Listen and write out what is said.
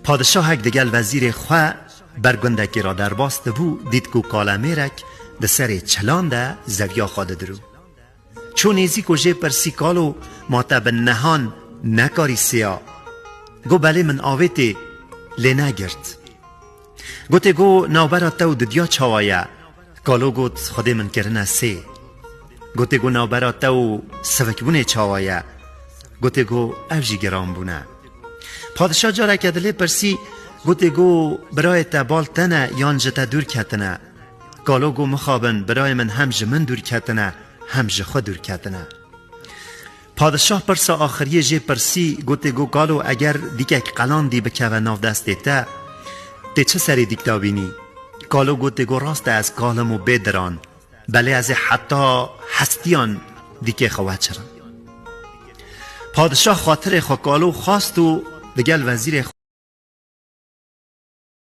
پادشاه هک دگل وزیر خواه برگندکی را در باست بو دید کو کالا میرک ده سر چلان ده زویا خواده درو چون ایزی کو جه پرسی کالو ماتا به نهان نکاری سیا گو بله من آویتی لی نگرد گوته گو نوبرا تو ددیا چاوایا کالو گوت خود من کرنه سی گوته گو نوبرا تو سوکبونه چاوایا گوته گو اوجی گرام بونه پادشاه جاره کدلی پرسی گوته گو برای تبال تنه یان جتا دور کتنه کالو گو مخابن برای من هم جمن دور کتنه هم جخوا دور کتنه پادشاه پرسا آخریه جه پرسی گوته گو کالو اگر دیگه قلان دی بکه و ناف دسته ته چه سری دیکتا بینی؟ کالو گوته گو راست از کالمو بدران بله از حتی هستیان دیگه خواه چرن پادشاه خاطر خو کالو خواست و بگل وزیر